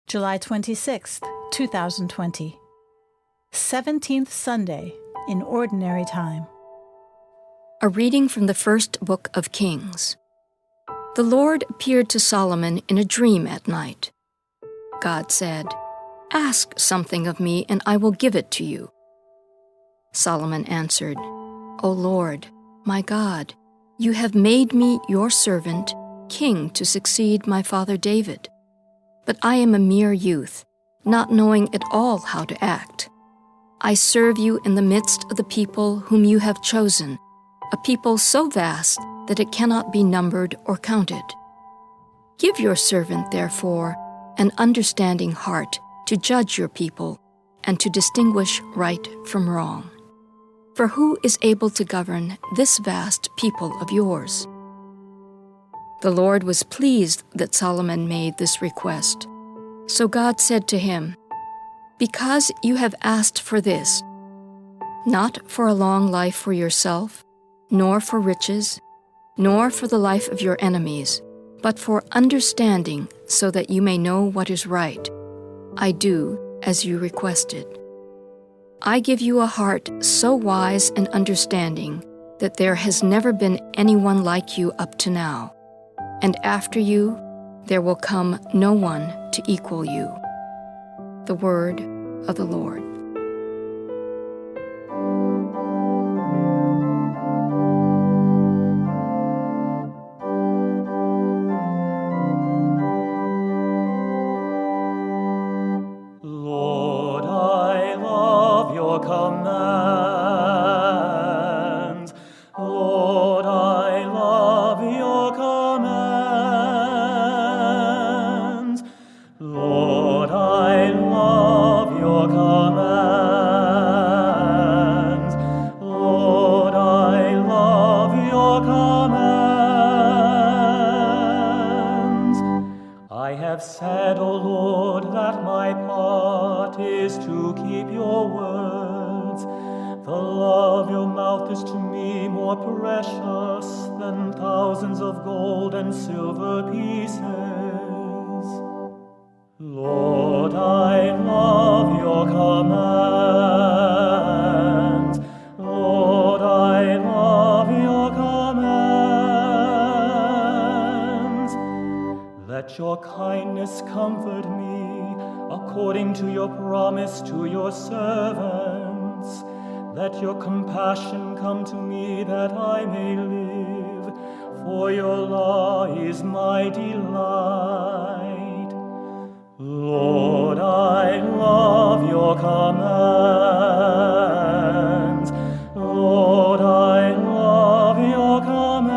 July 26th, 2020. 17th Sunday in Ordinary Time. A reading from the first book of Kings. The Lord appeared to Solomon in a dream at night. God said, "Ask something of me, and I will give it to you." Solomon answered, "O Lord, my God, you have made me your servant, king to succeed my father David. But I am a mere youth, not knowing at all how to act. I serve you in the midst of the people whom you have chosen, a people so vast that it cannot be numbered or counted. Give your servant, therefore, an understanding heart to judge your people and to distinguish right from wrong. For who is able to govern this vast people of yours?" The Lord was pleased that Solomon made this request. So God said to him, "Because you have asked for this, not for a long life for yourself, nor for riches, nor for the life of your enemies, but for understanding so that you may know what is right, I do as you requested. I give you a heart so wise and understanding that there has never been anyone like you up to now, and after you there will come no one to equal you." The word of the Lord. Lord, I love your commands. Lord, I love your commands. Lord, I love your commands. Lord, I love your commands. I have said, O Lord, that my part is to keep your words. The law of your mouth is to me more precious than thousands of gold and silver pieces. Lord, I love your commands. Lord, I love your commands. Let your kindness comfort me according to your promise to your servants. Let your compassion come to me that I may live, for your law is my delight. Lord, I love your commands. Lord, I love your commands.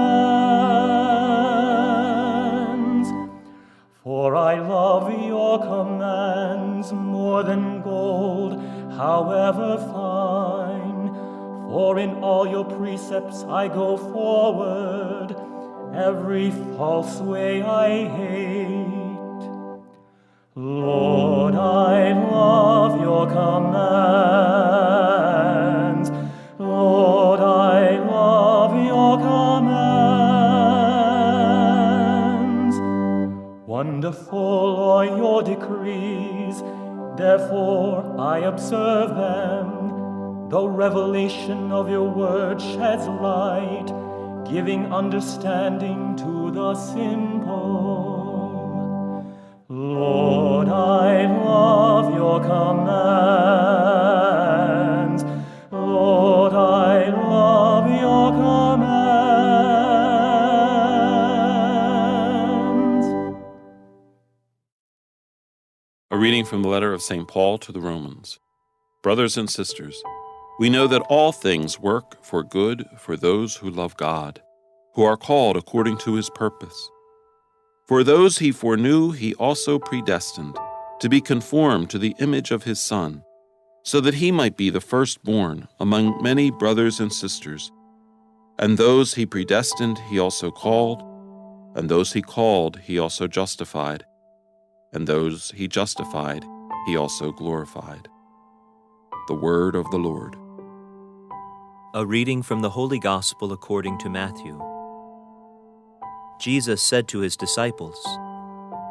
For I love your commands more than gold, however fine. For in all your precepts I go forward, every false way I hate. Lord, I love your commands. Lord, I love your commands. Wonderful are your decrees, therefore I observe them. The revelation of your word sheds light, giving understanding to the simple. Lord, I love your commands. Lord, I love your commands. A reading from the letter of St. Paul to the Romans. Brothers and sisters, we know that all things work for good for those who love God, who are called according to his purpose. For those he foreknew, he also predestined to be conformed to the image of his Son, so that he might be the firstborn among many brothers and sisters. And those he predestined, he also called, and those he called, he also justified, and those he justified, he also glorified. The word of the Lord. A reading from the Holy Gospel according to Matthew. Jesus said to his disciples,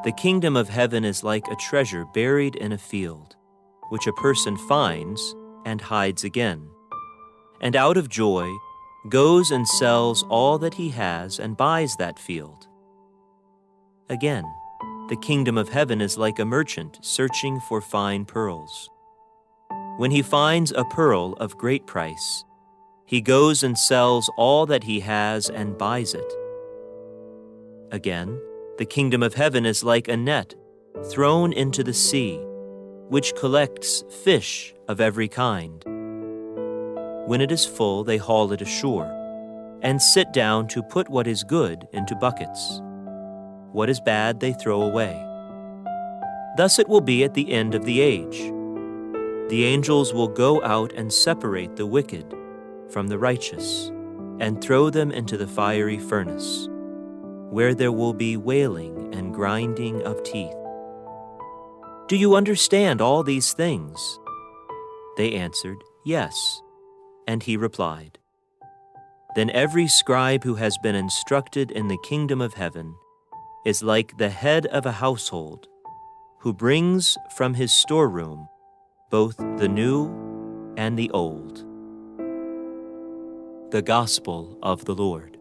The kingdom of heaven is like a treasure buried in a field, which a person finds and hides again, and out of joy goes and sells all that he has and buys that field. Again, the kingdom of heaven is like a merchant searching for fine pearls. When he finds a pearl of great price, he goes and sells all that he has and buys it. Again, the kingdom of heaven is like a net thrown into the sea, which collects fish of every kind. When it is full, they haul it ashore, and sit down to put what is good into buckets. What is bad they throw away. Thus it will be at the end of the age. The angels will go out and separate the wicked from the righteous, and throw them into the fiery furnace, where there will be wailing and grinding of teeth. Do you understand all these things? They answered, Yes. And he replied, Then every scribe who has been instructed in the kingdom of heaven is like the head of a household, who brings from his storeroom both the new and the old. The Gospel of the Lord.